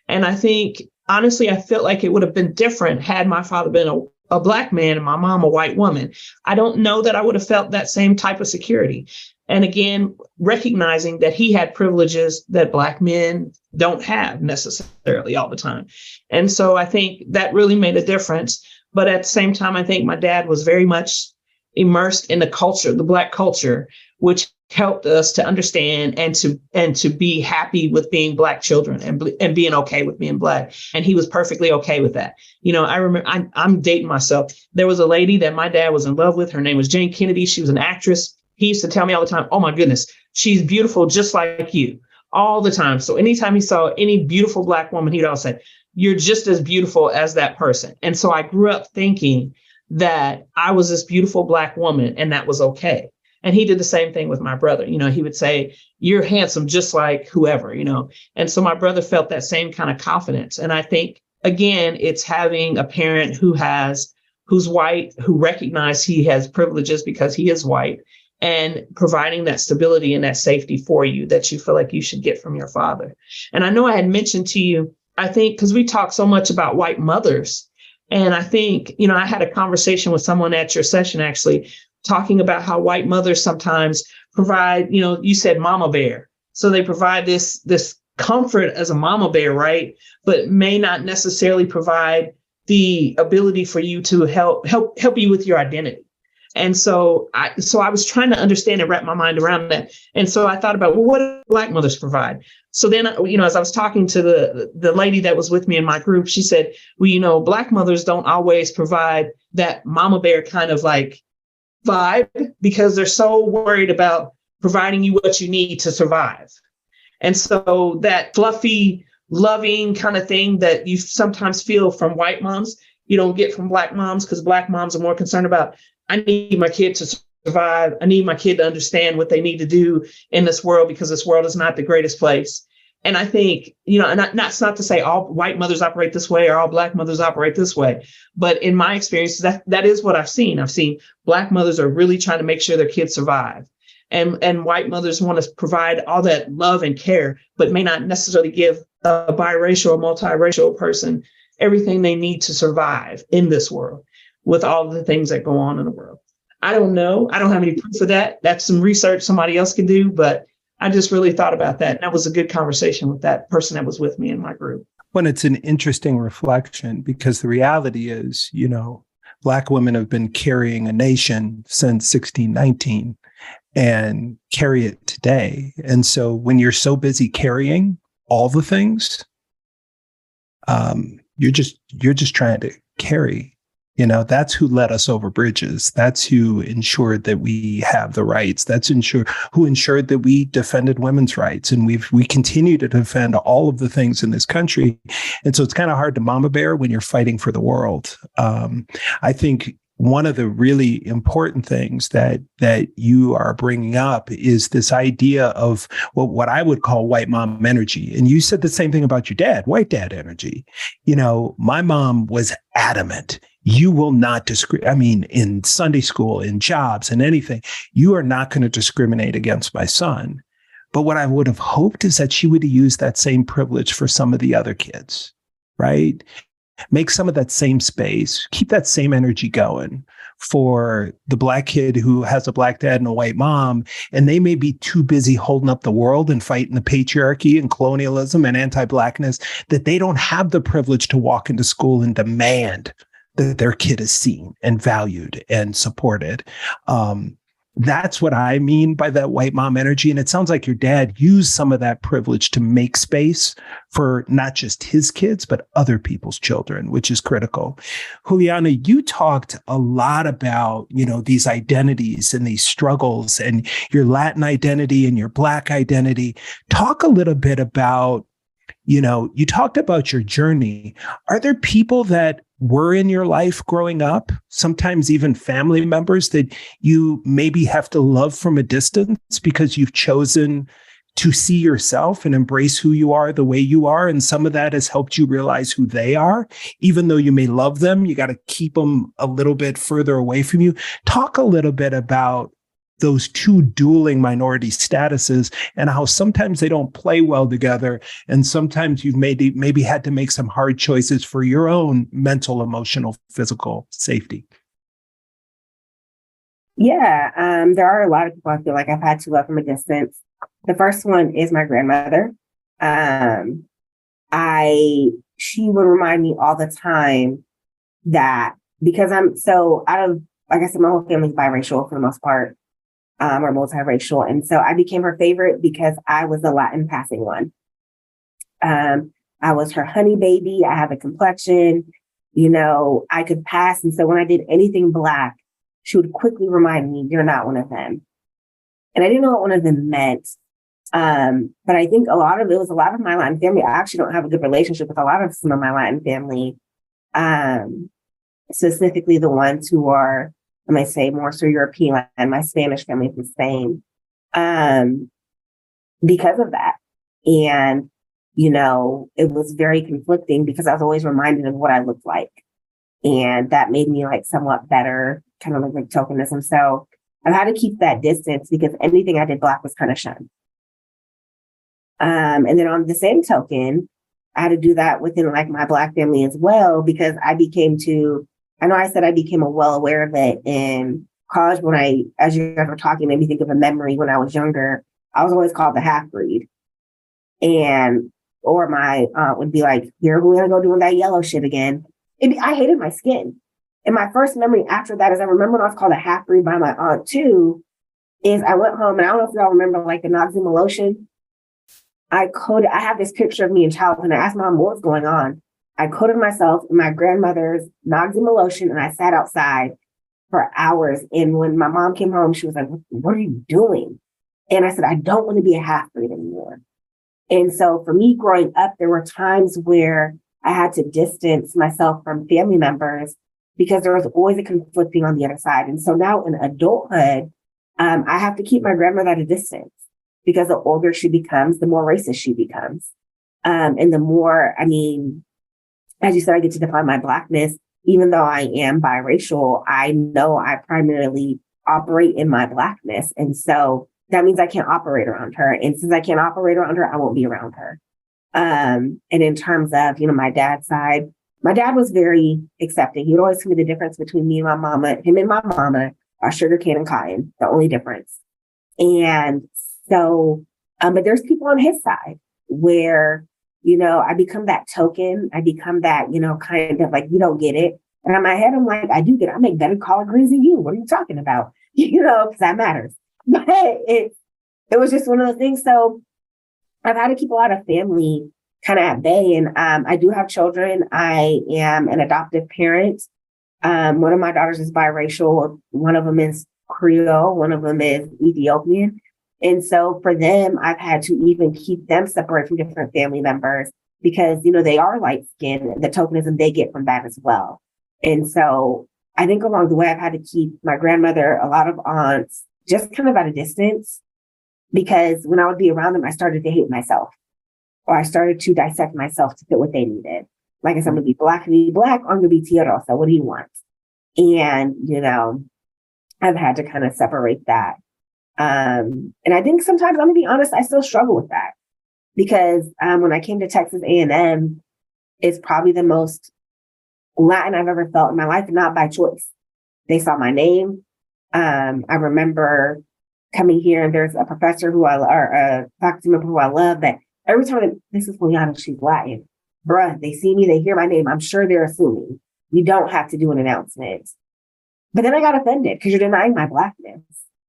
And I think, honestly, I felt like it would have been different had my father been a Black man and my mom a white woman. I don't know that I would have felt that same type of security. And again, recognizing that he had privileges that Black men don't have necessarily all the time. And so I think that really made a difference. But at the same time, I think my dad was very much immersed in the culture, the Black culture, which helped us to understand and to be happy with being Black children and being okay with being Black. And he was perfectly okay with that. I remember, I'm dating myself. There was a lady that my dad was in love with. Her name was Jane Kennedy. She was an actress. He used to tell me all the time, oh my goodness, she's beautiful just like you, all the time. So anytime he saw any beautiful Black woman, he'd always say, you're just as beautiful as that person. And so I grew up thinking that I was this beautiful Black woman and that was okay. And he did the same thing with my brother. He would say, you're handsome, just like whoever, And so my brother felt that same kind of confidence. And I think, again, it's having a parent who's white, who recognizes he has privileges because he is white, and providing that stability and that safety for you that you feel like you should get from your father. And I know I had mentioned to you, I think, because we talk so much about white mothers. And I think, I had a conversation with someone at your session, actually, talking about how white mothers sometimes provide, you said mama bear. So they provide this comfort as a mama bear, right? But may not necessarily provide the ability for you to help you with your identity. And so I was trying to understand and wrap my mind around that. And so I thought about, well, what do Black mothers provide? So then, as I was talking to the lady that was with me in my group, she said, well, Black mothers don't always provide that mama bear kind of like vibe because they're so worried about providing you what you need to survive. And so that fluffy, loving kind of thing that you sometimes feel from white moms, you don't get from Black moms, because Black moms are more concerned about, I need my kid to survive. I need my kid to understand what they need to do in this world because this world is not the greatest place. And I think, and that's not to say all white mothers operate this way or all Black mothers operate this way. But in my experience, that is what I've seen. I've seen Black mothers are really trying to make sure their kids survive. And white mothers want to provide all that love and care, but may not necessarily give a biracial or multiracial person everything they need to survive in this world with all the things that go on in the world. I don't know. I don't have any proof of that. That's some research somebody else can do, but I just really thought about that. And that was a good conversation with that person that was with me in my group. Well, it's an interesting reflection because the reality is, Black women have been carrying a nation since 1619 and carry it today. And so when you're so busy carrying all the things, you're just trying to carry. That's who led us over bridges. That's who ensured that we have the rights. Who ensured that we defended women's rights. And we continue to defend all of the things in this country. And so it's kind of hard to mama bear when you're fighting for the world. I think one of the really important things that you are bringing up is this idea of what I would call white mom energy. And you said the same thing about your dad, white dad energy. My mom was adamant. You will not discriminate. In Sunday school, in jobs, and anything, you are not going to discriminate against my son. But what I would have hoped is that she would use that same privilege for some of the other kids, right? Make some of that same space, keep that same energy going for the Black kid who has a Black dad and a white mom, and they may be too busy holding up the world and fighting the patriarchy and colonialism and anti-Blackness that they don't have the privilege to walk into school and demand that their kid is seen and valued and supported. That's what I mean by that white mom energy. And it sounds like your dad used some of that privilege to make space for not just his kids, but other people's children, which is critical. Juliana, you talked a lot about, these identities and these struggles and your Latin identity and your Black identity. Talk a little bit about, you talked about your journey. Are there people that were in your life growing up, sometimes even family members that you maybe have to love from a distance because you've chosen to see yourself and embrace who you are the way you are? And some of that has helped you realize who they are. Even though you may love them, you got to keep them a little bit further away from you. Talk a little bit about those two dueling minority statuses and how sometimes they don't play well together. And sometimes you've maybe had to make some hard choices for your own mental, emotional, physical safety. Yeah, there are a lot of people I feel like I've had to love from a distance. The first one is my grandmother. She would remind me all the time that because I'm so out of like I said, my whole family's biracial for the most part, or multiracial. And so I became her favorite because I was the Latin passing one. I was her honey baby. I have a complexion, I could pass. And so when I did anything Black, she would quickly remind me, you're not one of them. And I didn't know what one of them meant. But I think it was a lot of my Latin family. I actually don't have a good relationship with a lot of some of my Latin family, specifically the ones who are, I might say, more so European, and my Spanish family is the same, because of that. And, it was very conflicting because I was always reminded of what I looked like. And that made me like somewhat better, kind of like tokenism. So I've had to keep that distance because anything I did Black was kind of shunned. And then on the same token, I had to do that within like my Black family as well, because I became well aware of it in college as you guys were talking, made me think of a memory when I was younger. I was always called the half-breed. Or my aunt would be like, here, we're going to go doing that yellow shit again. I hated my skin. And my first memory after that is I remember when I was called a half-breed by my aunt too, is I went home, and I don't know if y'all remember like the Noxzema lotion. I have this picture of me in childhood, and I asked Mom what was going on. I coated myself in my grandmother's Noxzema lotion, and I sat outside for hours. And when my mom came home, she was like, what are you doing? And I said, I don't want to be a half-breed anymore. And so for me growing up, there were times where I had to distance myself from family members because there was always a conflicting on the other side. And so now in adulthood, I have to keep my grandmother at a distance because the older she becomes, the more racist she becomes. And the more, as you said, I get to define my Blackness. Even though I am biracial, I know I primarily operate in my Blackness. And so that means I can't operate around her. And since I can't operate around her, I won't be around her. And in terms of, my dad's side, my dad was very accepting. He would always tell me the difference between me and my mama. Him and my mama are sugar cane and cotton, the only difference. And so, but there's people on his side where, I become that token. I become that, kind of like, you don't get it. And in my head, I'm like, I do get it. I make better collard greens than you. What are you talking about? Because that matters. But it was just one of those things. So I've had to keep a lot of family kind of at bay. And I do have children. I am an adoptive parent. One of my daughters is biracial. One of them is Creole. One of them is Ethiopian. And so for them, I've had to even keep them separate from different family members because, they are light skinned, the tokenism they get from that as well. And so I think along the way, I've had to keep my grandmother, a lot of aunts, just kind of at a distance, because when I would be around them, I started to hate myself, or I started to dissect myself to fit what they needed. Like I said, I'm going to be Black, or I'm going to be tierra. So what do you want? And, I've had to kind of separate that. And I think sometimes, I'm going to be honest, I still struggle with that because when I came to Texas A&M, it's probably the most Latin I've ever felt in my life, and not by choice. They saw my name. I remember coming here, and there's a professor a faculty member who I love, that every time this is Juliana, she's Latin. Bruh, they see me, they hear my name. I'm sure they're assuming you don't have to do an announcement. But then I got offended because you're denying my Blackness.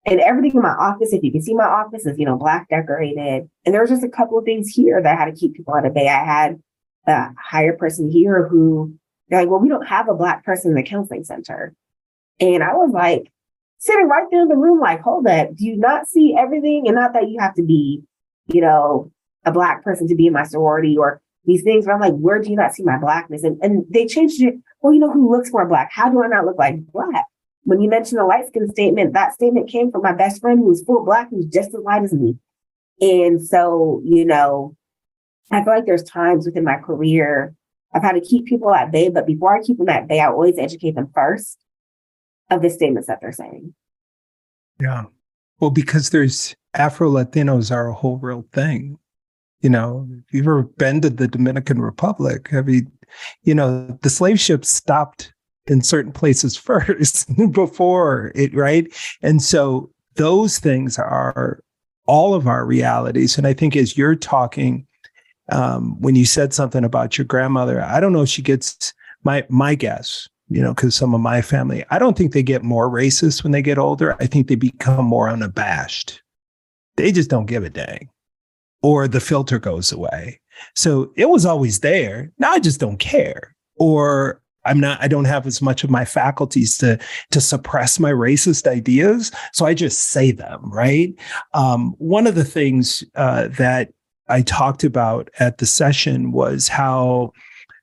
And everything in my office, if you can see my office, is, Black decorated. And there was just a couple of things here that I had to keep people at bay. I had a higher person here who, they're like, well, we don't have a Black person in the counseling center. And I was like, sitting right there in the room, like, hold up, do you not see everything? And not that you have to be, a Black person to be in my sorority or these things, but I'm like, where do you not see my Blackness? And they changed it. Well, who looks more Black? How do I not look like Black? When you mentioned the light skin statement, that statement came from my best friend who was full Black, who's just as light as me. And so, I feel like there's times within my career, I've had to keep people at bay, but before I keep them at bay, I always educate them first of the statements that they're saying. Yeah. Well, because there's Afro-Latinos are a whole real thing. If you've ever been to the Dominican Republic, the slave ships stopped in certain places first before it, right? And so those things are all of our realities. And I think as you're talking, when you said something about your grandmother, I don't know if she gets my guess because some of my family, I don't think they get more racist when they get older. I think they become more unabashed. They just don't give a dang, or the filter goes away. So it was always there. Now I just don't care, or I don't have as much of my faculties to suppress my racist ideas. So I just say them, right? One of the things that I talked about at the session was how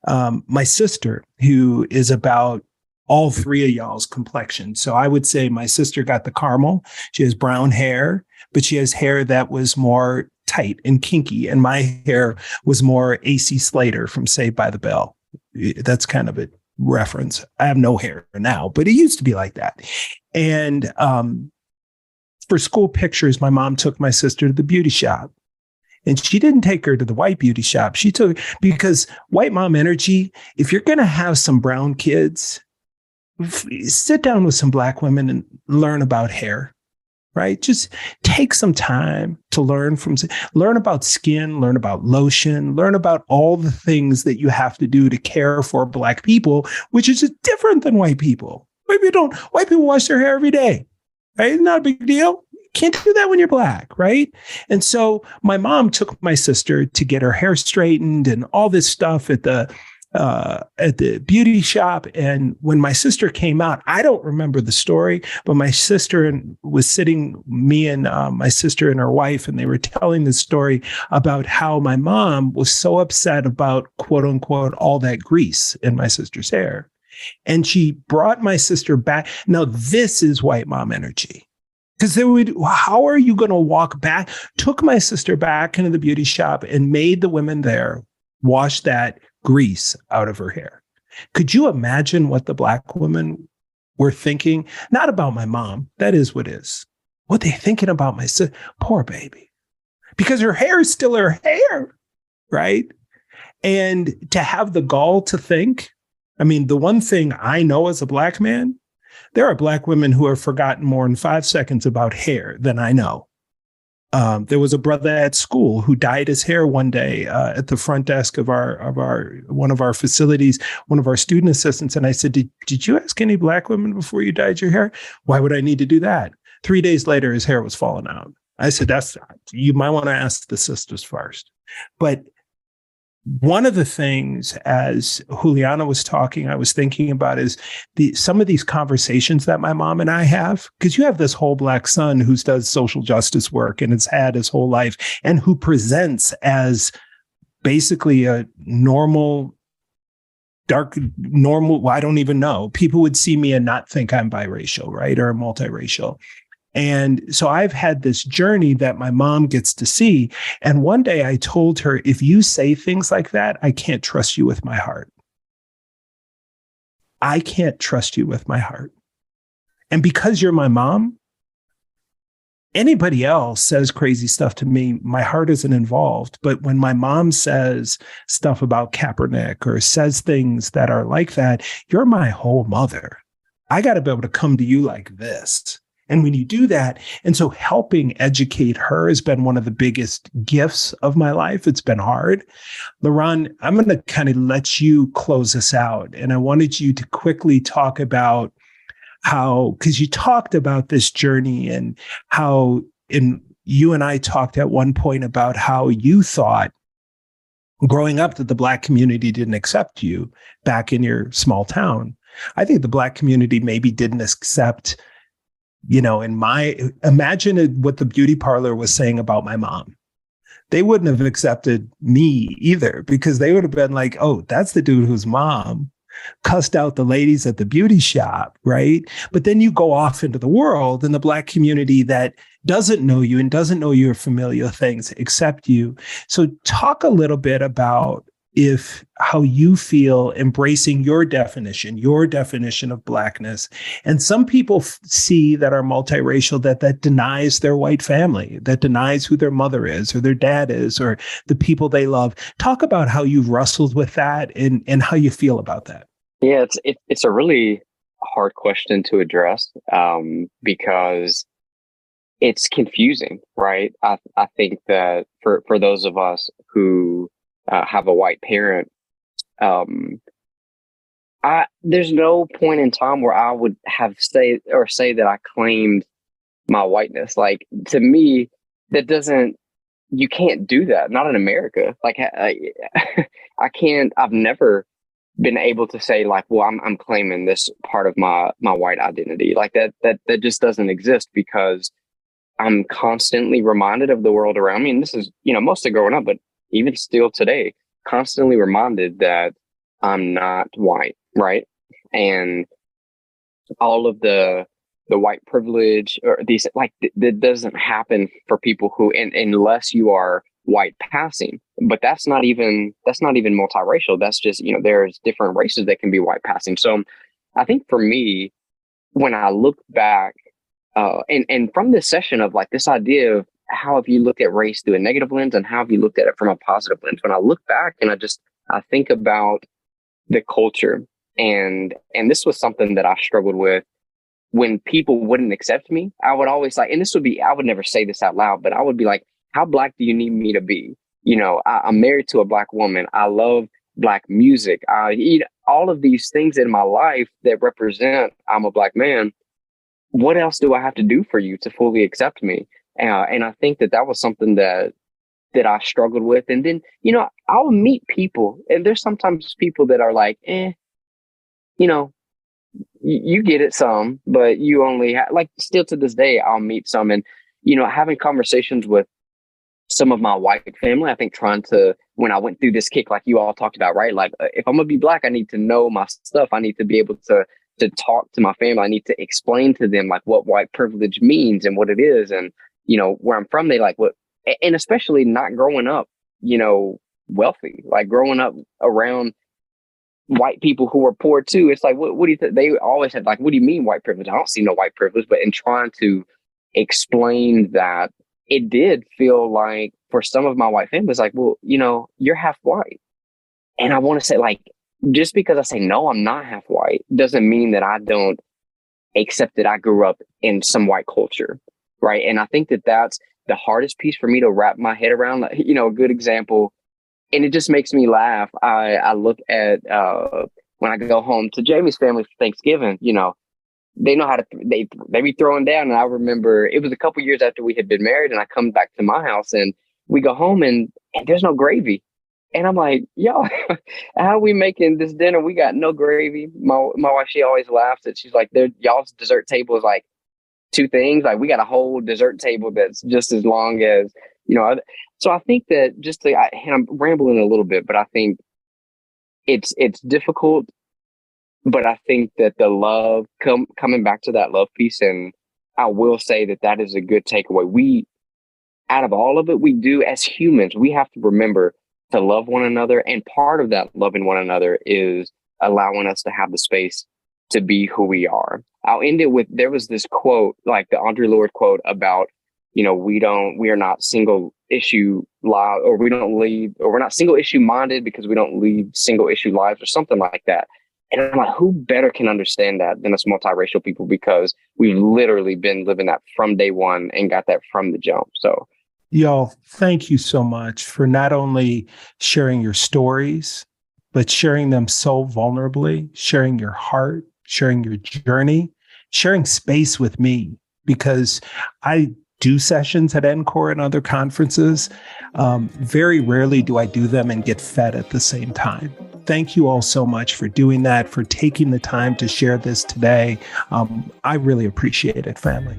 my sister, who is about all three of y'all's complexion. So I would say my sister got the caramel. She has brown hair, but she has hair that was more tight and kinky. And my hair was more AC Slater from Saved by the Bell. That's kind of a reference. I have no hair now, but it used to be like that. And for school pictures, my mom took my sister to the beauty shop. And she didn't take her to the white beauty shop. She took, because white mom energy, if you're going to have some brown kids, sit down with some black women and learn about hair, right? Just take some time to learn about skin, learn about lotion, learn about all the things that you have to do to care for black people, which is different than white people. White people wash their hair every day, right? Not a big deal. Can't do that when you're black, right? And so my mom took my sister to get her hair straightened and all this stuff at the beauty shop. And when my sister came out, I don't remember the story, but my sister was sitting, me and my sister and her wife, and they were telling the story about how my mom was so upset about, quote unquote, all that grease in my sister's hair. And she brought my sister back. Now, this is white mom energy. Because how are you going to walk back? Took my sister back into the beauty shop and made the women there wash that grease out of her hair. Could you imagine what the black women were thinking? Not about my mom. That is what is. What they thinking about my sister? Poor baby. Because her hair is still her hair, right? And to have the gall to think, the one thing I know as a black man, there are black women who have forgotten more in 5 seconds about hair than I know. There was a brother at school who dyed his hair one day at the front desk of one of our facilities, one of our student assistants. And I said, did you ask any black women before you dyed your hair? Why would I need to do that? 3 days later, his hair was falling out. I said, you might want to ask the sisters first. But one of the things, as Juliana was talking, I was thinking about is some of these conversations that my mom and I have, because you have this whole black son who does social justice work and has had his whole life and who presents as basically a normal, well, I don't even know. People would see me and not think I'm biracial, right? Or multiracial. And so I've had this journey that my mom gets to see. And one day I told her, if you say things like that, I can't trust you with my heart. I can't trust you with my heart. And because you're my mom, anybody else says crazy stuff to me, my heart isn't involved. But when my mom says stuff about Kaepernick or says things that are like that, you're my whole mother. I got to be able to come to you like this. And when you do that, and so helping educate her has been one of the biggest gifts of my life. It's been hard. Leron, I'm going to kind of let you close us out. And I wanted you to quickly talk about how, because you talked about this journey and how you and I talked at one point about how you thought growing up that the Black community didn't accept you back in your small town. I think the Black community maybe didn't accept, imagine what the beauty parlor was saying about my mom. They wouldn't have accepted me either, because they would have been like, oh, that's the dude whose mom cussed out the ladies at the beauty shop, right? But then you go off into the world and the Black community that doesn't know you and doesn't know your familiar things accept you. So talk a little bit about how you feel embracing your definition of Blackness. And some people see that are multiracial that denies their white family, that denies who their mother is or their dad is or the people they love. Talk about how you've wrestled with that and how you feel about that. Yeah, it's a really hard question to address because it's confusing, right? I think that for those of us who have a white parent, there's no point in time where I would have say that I claimed my whiteness. Like, to me, that doesn't, you can't do that. Not in America. Like, I can't, I've never been able to say like, well, I'm claiming this part of my white identity. Like that just doesn't exist, because I'm constantly reminded of the world around me. And this is, mostly growing up, but even still today, constantly reminded that I'm not white. Right. And all of the white privilege or these, like, that doesn't happen for people who, unless you are white passing. But that's not even multiracial. That's just, there's different races that can be white passing. So I think for me, when I look back, and from this session of like this idea of how have you looked at race through a negative lens and how have you looked at it from a positive lens, when I look back and I think about the culture, and this was something that I struggled with when people wouldn't accept me. I would always like, and I would never say this out loud, but I would be like, how black do you need me to be? I'm married to a black woman. I love black music. I eat all of these things in my life that represent I'm a black man. What else do I have to do for you to fully accept me? And I think that was something that I struggled with. And then, I'll meet people, and there's sometimes people that are like, you get it some, but you only like, still to this day, I'll meet some, and, having conversations with some of my white family, I think when I went through this kick, like you all talked about, right? Like, if I'm gonna be black, I need to know my stuff. I need to be able to talk to my family. I need to explain to them like what white privilege means and what it is. And, where I'm from, they like what, and especially not growing up, wealthy, like growing up around white people who were poor too. It's like, what do you think? They always had like, what do you mean white privilege? I don't see no white privilege. But in trying to explain that, it did feel like for some of my white families, like, well, you're half white. And I want to say, like, just because I say, no, I'm not half white, doesn't mean that I don't accept that I grew up in some white culture. Right. And I think that that's the hardest piece for me to wrap my head around. Like, a good example, and it just makes me laugh. I look at when I go home to Jamie's family for Thanksgiving, they know how to, they be throwing down. And I remember it was a couple years after we had been married, and I come back to my house and we go home and there's no gravy. And I'm like, yo, how are we making this dinner? We got no gravy. My wife, she always laughs that she's like, y'all's dessert table is like 2 things. Like, we got a whole dessert table that's just as long as, so I think that and I'm rambling a little bit, but I think it's difficult. But I think that the love, coming back to that love piece, and I will say that is a good takeaway. Out of all of it we do as humans, we have to remember to love one another. And part of that loving one another is allowing us to have the space to be who we are. I'll end it with, there was this quote, like the Andre Lord quote about, we are not single issue live, or we're not single issue minded because we don't lead single issue lives, or something like that. And I'm like, who better can understand that than us multiracial people? Because we've literally been living that from day one and got that from the jump. So, y'all, thank you so much for not only sharing your stories, but sharing them so vulnerably, sharing your heart, sharing your journey, sharing space with me, because I do sessions at NCORE and other conferences. Very rarely do I do them and get fed at the same time. Thank you all so much for doing that, for taking the time to share this today. I really appreciate it, family.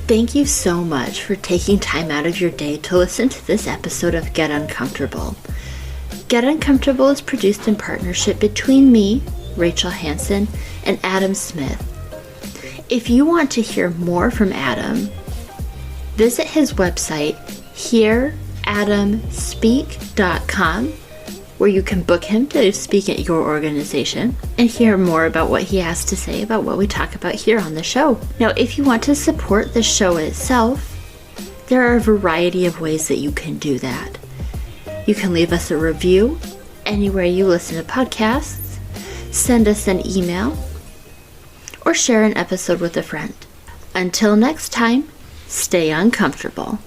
Thank you so much for taking time out of your day to listen to this episode of Get Uncomfortable. Get Uncomfortable is produced in partnership between me, Rachel Hansen, and Adam Smith. If you want to hear more from Adam, visit his website, hearadamspeak.com, where you can book him to speak at your organization and hear more about what he has to say about what we talk about here on the show. Now, if you want to support the show itself, there are a variety of ways that you can do that. You can leave us a review anywhere you listen to podcasts, send us an email, or share an episode with a friend. Until next time, stay uncomfortable.